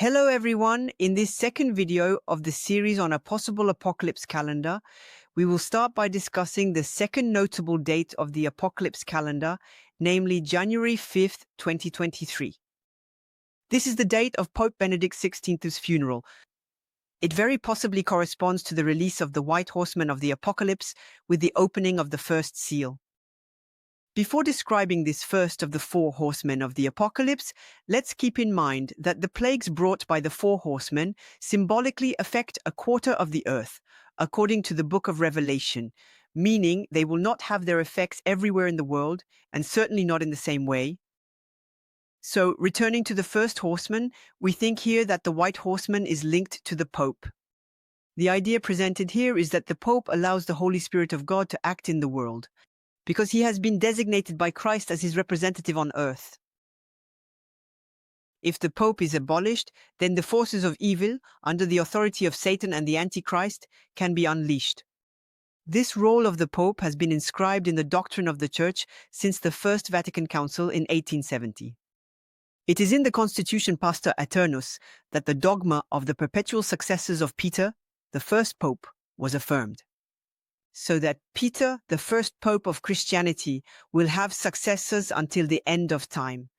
Hello everyone, in this second video of the series on a possible apocalypse calendar, we will start by discussing the second notable date of the apocalypse calendar, namely January 5th, 2023. This is the date of Pope Benedict XVI's funeral. It very possibly corresponds to the release of the white horsemen of the apocalypse with the opening of the first seal. Before describing this first of the four horsemen of the apocalypse, let's keep in mind that the plagues brought by the four horsemen symbolically affect a quarter of the earth, according to the book of Revelation, meaning they will not have their effects everywhere in the world, and certainly not in the same way. So, returning to the first horseman, we think here that the white horseman is linked to the Pope. The idea presented here is that the Pope allows the Holy Spirit of God to act in the world, because he has been designated by Christ as his representative on earth. If the Pope is abolished, then the forces of evil, under the authority of Satan and the Antichrist, can be unleashed. This role of the Pope has been inscribed in the doctrine of the Church since the First Vatican Council in 1870. It is in the Constitution Pastor Aeternus that the dogma of the perpetual successors of Peter, the first Pope, was affirmed. So that Peter, the first Pope of Christianity, will have successors until the end of time.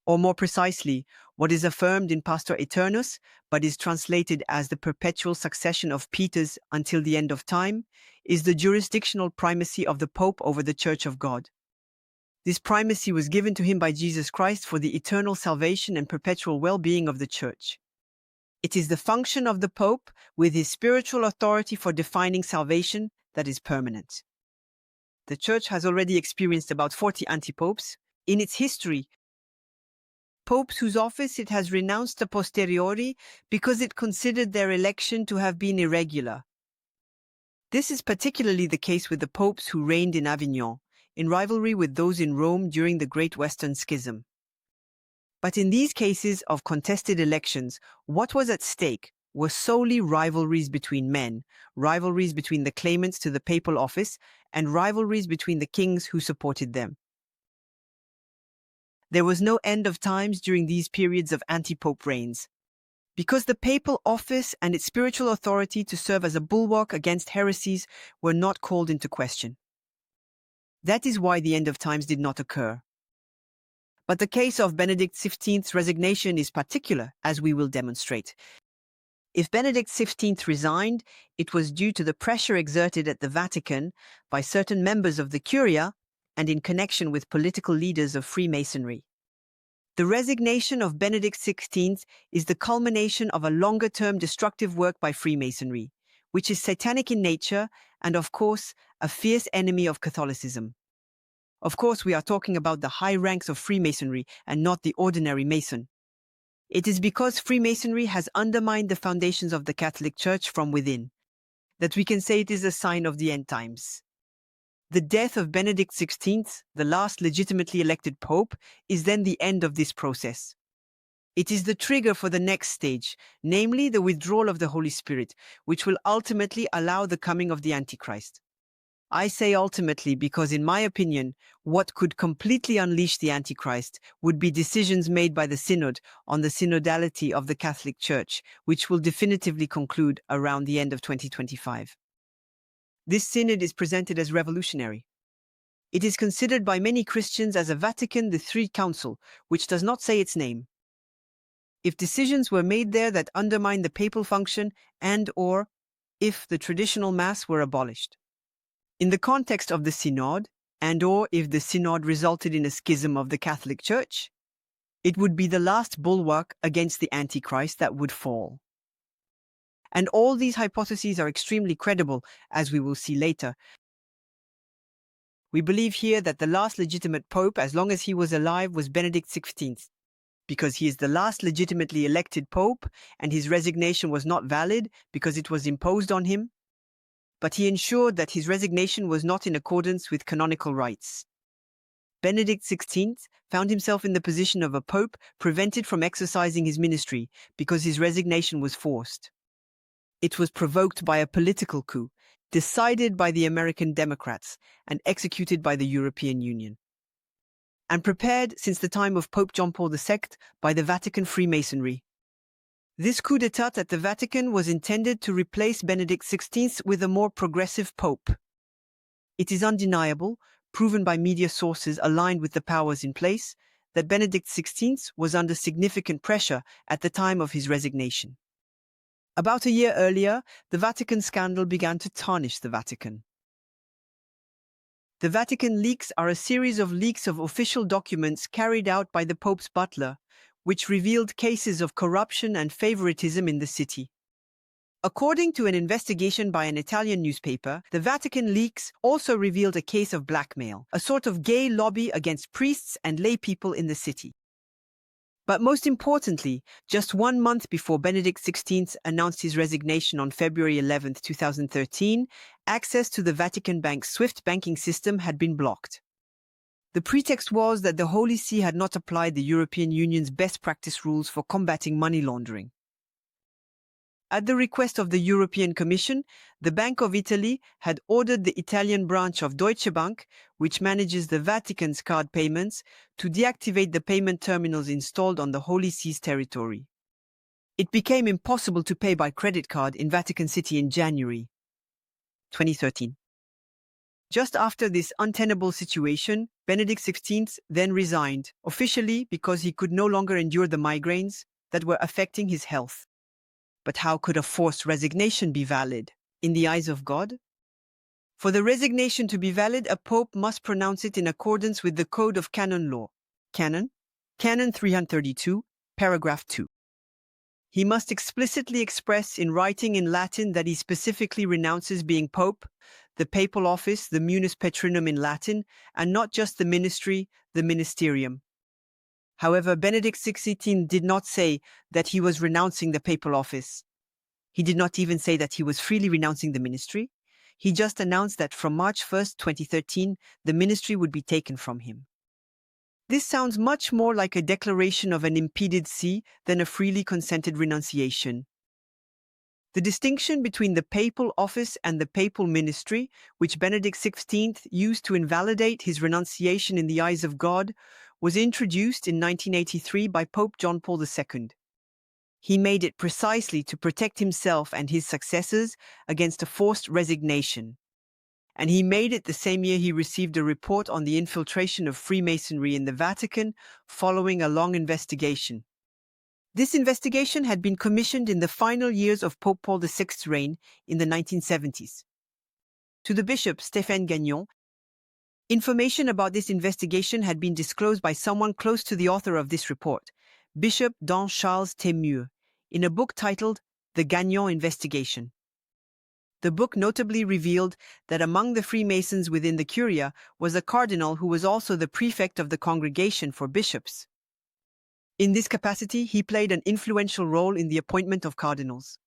Or more precisely, what is affirmed in Pastor Aeternus, but is translated as the perpetual succession of Peter's until the end of time, is the jurisdictional primacy of the Pope over the Church of God. This primacy was given to him by Jesus Christ for the eternal salvation and perpetual well-being of the Church. It is the function of the Pope, with his spiritual authority for defining salvation, that is permanent. The Church has already experienced about 40 anti-popes. In its history, popes whose office it has renounced a posteriori because it considered their election to have been irregular. This is particularly the case with the popes who reigned in Avignon, in rivalry with those in Rome during the Great Western Schism. But in these cases of contested elections, what was at stake were solely rivalries between men, rivalries between the claimants to the papal office, and rivalries between the kings who supported them. There was no end of times during these periods of anti-pope reigns, because the papal office and its spiritual authority to serve as a bulwark against heresies were not called into question. That is why the end of times did not occur. But the case of Benedict XV's resignation is particular, as we will demonstrate. If Benedict XV resigned, it was due to the pressure exerted at the Vatican by certain members of the Curia and in connection with political leaders of Freemasonry. The resignation of Benedict XVI is the culmination of a longer-term destructive work by Freemasonry, which is satanic in nature and, of course, a fierce enemy of Catholicism. Of course, we are talking about the high ranks of Freemasonry and not the ordinary Mason. It is because Freemasonry has undermined the foundations of the Catholic Church from within that we can say it is a sign of the end times. The death of Benedict XVI, the last legitimately elected pope, is then the end of this process. It is the trigger for the next stage, namely the withdrawal of the Holy Spirit, which will ultimately allow the coming of the Antichrist. I say ultimately because, in my opinion, what could completely unleash the Antichrist would be decisions made by the Synod on the synodality of the Catholic Church, which will definitively conclude around the end of 2025. This Synod is presented as revolutionary. It is considered by many Christians as a Vatican III Council, which does not say its name. If decisions were made there that undermine the papal function and/or if the traditional Mass were abolished. In the context of the Synod, and/or if the Synod resulted in a schism of the Catholic Church, it would be the last bulwark against the Antichrist that would fall. And all these hypotheses are extremely credible, as we will see later. We believe here that the last legitimate pope, as long as he was alive, was Benedict XVI, because he is the last legitimately elected pope, and his resignation was not valid because it was imposed on him. But he ensured that his resignation was not in accordance with canonical rights. Benedict XVI found himself in the position of a pope prevented from exercising his ministry because his resignation was forced. It was provoked by a political coup, decided by the American Democrats and executed by the European Union. and prepared since the time of Pope John Paul II by the Vatican Freemasonry. This coup d'état at the Vatican was intended to replace Benedict XVI with a more progressive pope. It is undeniable, proven by media sources aligned with the powers in place, that Benedict XVI was under significant pressure at the time of his resignation. About a year earlier, the Vatican scandal began to tarnish the Vatican. The Vatican leaks are a series of leaks of official documents carried out by the Pope's butler, which revealed cases of corruption and favoritism in the city. According to an investigation by an Italian newspaper, the Vatican leaks also revealed a case of blackmail, a sort of gay lobby against priests and lay people in the city. But most importantly, just 1 month before Benedict XVI announced his resignation on February 11, 2013, access to the Vatican Bank's SWIFT banking system had been blocked. The pretext was that the Holy See had not applied the European Union's best practice rules for combating money laundering. At the request of the European Commission, the Bank of Italy had ordered the Italian branch of Deutsche Bank, which manages the Vatican's card payments, to deactivate the payment terminals installed on the Holy See's territory. It became impossible to pay by credit card in Vatican City in January 2013. Just after this untenable situation, Benedict XVI then resigned, officially because he could no longer endure the migraines that were affecting his health. But how could a forced resignation be valid in the eyes of God? For the resignation to be valid, a pope must pronounce it in accordance with the Code of Canon Law. Canon 332, paragraph 2. He must explicitly express in writing in Latin that he specifically renounces being pope, the papal office, the munus petrinum in Latin, and not just the ministry, the ministerium. However, Benedict XVI did not say that he was renouncing the papal office. He did not even say that he was freely renouncing the ministry. He just announced that from March 1, 2013, the ministry would be taken from him. This sounds much more like a declaration of an impeded see than a freely consented renunciation. The distinction between the papal office and the papal ministry, which Benedict XVI used to invalidate his renunciation in the eyes of God, was introduced in 1983 by Pope John Paul II. He made it precisely to protect himself and his successors against a forced resignation. And he made it the same year he received a report on the infiltration of Freemasonry in the Vatican following a long investigation. This investigation had been commissioned in the final years of Pope Paul VI's reign in the 1970s. To the bishop Stéphane Gagnon, information about this investigation had been disclosed by someone close to the author of this report, Bishop Don Charles Témieux, in a book titled The Gagnon Investigation. The book notably revealed that among the Freemasons within the Curia was a cardinal who was also the prefect of the Congregation for Bishops. In this capacity, he played an influential role in the appointment of cardinals.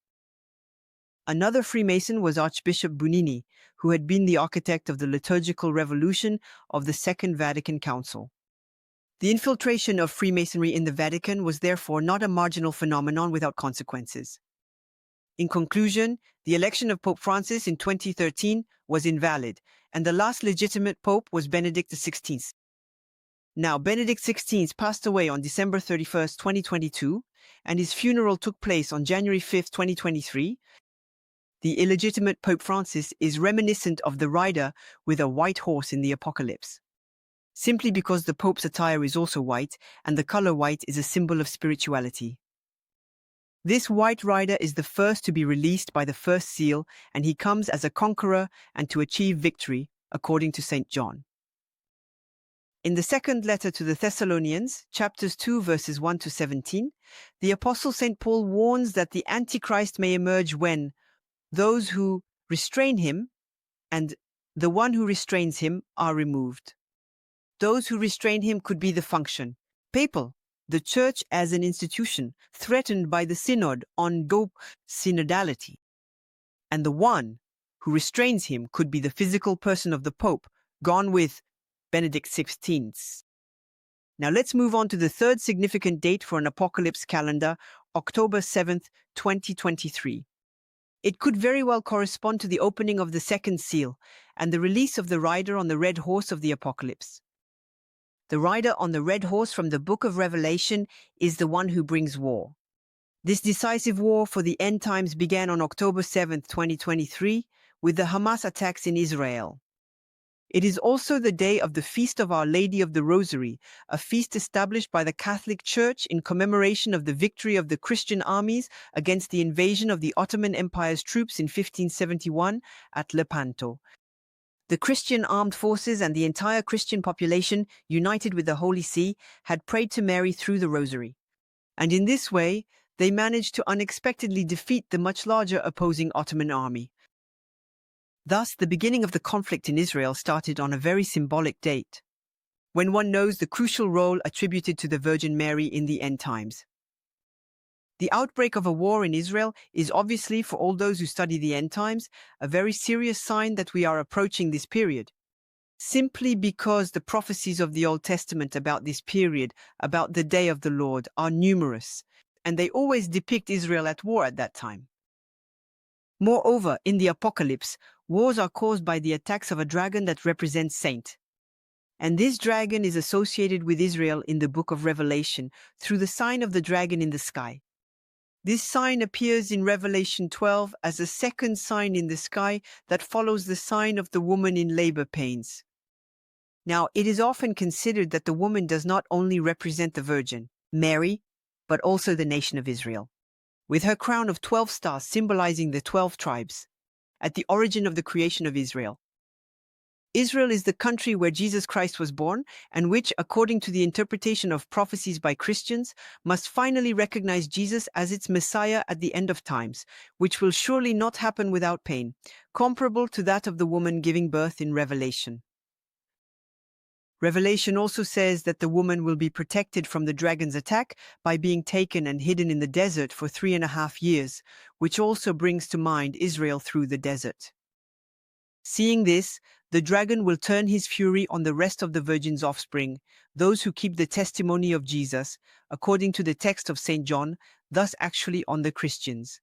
Another Freemason was Archbishop Bunini, who had been the architect of the liturgical revolution of the Second Vatican Council. The infiltration of Freemasonry in the Vatican was therefore not a marginal phenomenon without consequences. In conclusion, the election of Pope Francis in 2013 was invalid, and the last legitimate pope was Benedict XVI. Now, Benedict XVI passed away on December 31, 2022, and his funeral took place on January 5, 2023. The illegitimate Pope Francis is reminiscent of the rider with a white horse in the Apocalypse, simply because the Pope's attire is also white, and the color white is a symbol of spirituality. This white rider is the first to be released by the first seal, and he comes as a conqueror and to achieve victory, according to St. John. In the second letter to the Thessalonians, chapters 2, verses 1 to 17, the Apostle St. Paul warns that the Antichrist may emerge when those who restrain him and the one who restrains him are removed. Those who restrain him could be the function, papal, the Church as an institution, threatened by the Synod on synodality. And the one who restrains him could be the physical person of the Pope, gone with Benedict XVI. Now let's move on to the third significant date for an apocalypse calendar, October 7th, 2023. It could very well correspond to the opening of the second seal and the release of the rider on the red horse of the apocalypse. The rider on the red horse from the book of Revelation is the one who brings war. This decisive war for the end times began on October 7, 2023, with the Hamas attacks in Israel. It is also the day of the Feast of Our Lady of the Rosary, a feast established by the Catholic Church in commemoration of the victory of the Christian armies against the invasion of the Ottoman Empire's troops in 1571 at Lepanto. The Christian armed forces and the entire Christian population, united with the Holy See, had prayed to Mary through the Rosary. And in this way, they managed to unexpectedly defeat the much larger opposing Ottoman army. Thus, the beginning of the conflict in Israel started on a very symbolic date, when one knows the crucial role attributed to the Virgin Mary in the end times. The outbreak of a war in Israel is obviously, for all those who study the end times, a very serious sign that we are approaching this period. Simply because the prophecies of the Old Testament about this period, about the day of the Lord, are numerous, and they always depict Israel at war at that time. Moreover, in the Apocalypse, wars are caused by the attacks of a dragon that represents Saint. And this dragon is associated with Israel in the book of Revelation through the sign of the dragon in the sky. This sign appears in Revelation 12 as a second sign in the sky that follows the sign of the woman in labor pains. Now, it is often considered that the woman does not only represent the Virgin, Mary, but also the nation of Israel, with her crown of 12 stars symbolizing the 12 tribes, at the origin of the creation of Israel. Israel is the country where Jesus Christ was born, and which, according to the interpretation of prophecies by Christians, must finally recognize Jesus as its Messiah at the end of times, which will surely not happen without pain, comparable to that of the woman giving birth in Revelation. Revelation also says that the woman will be protected from the dragon's attack by being taken and hidden in the desert for 3.5 years, which also brings to mind Israel through the desert. Seeing this, the dragon will turn his fury on the rest of the Virgin's offspring, those who keep the testimony of Jesus, according to the text of St. John, thus actually on the Christians.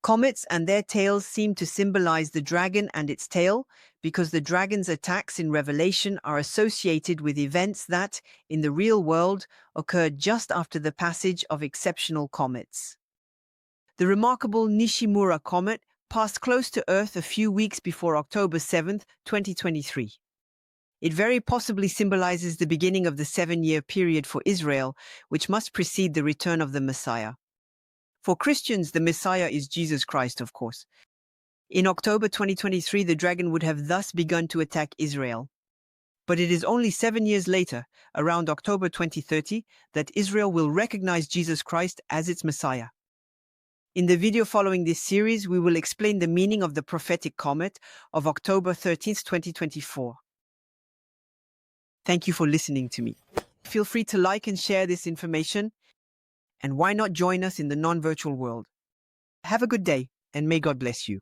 Comets and their tails seem to symbolize the dragon and its tail, because the dragon's attacks in Revelation are associated with events that, in the real world, occurred just after the passage of exceptional comets. The remarkable Nishimura comet passed close to Earth a few weeks before October 7, 2023. It very possibly symbolizes the beginning of the 7-year period for Israel, which must precede the return of the Messiah. For Christians, the Messiah is Jesus Christ, of course. In October 2023, the dragon would have thus begun to attack Israel. But it is only 7 years later, around October 2030, that Israel will recognize Jesus Christ as its Messiah. In the video following this series, we will explain the meaning of the prophetic comet of October 13, 2024. Thank you for listening to me. Feel free to like and share this information. And why not join us in the non-virtual world? Have a good day, and may God bless you.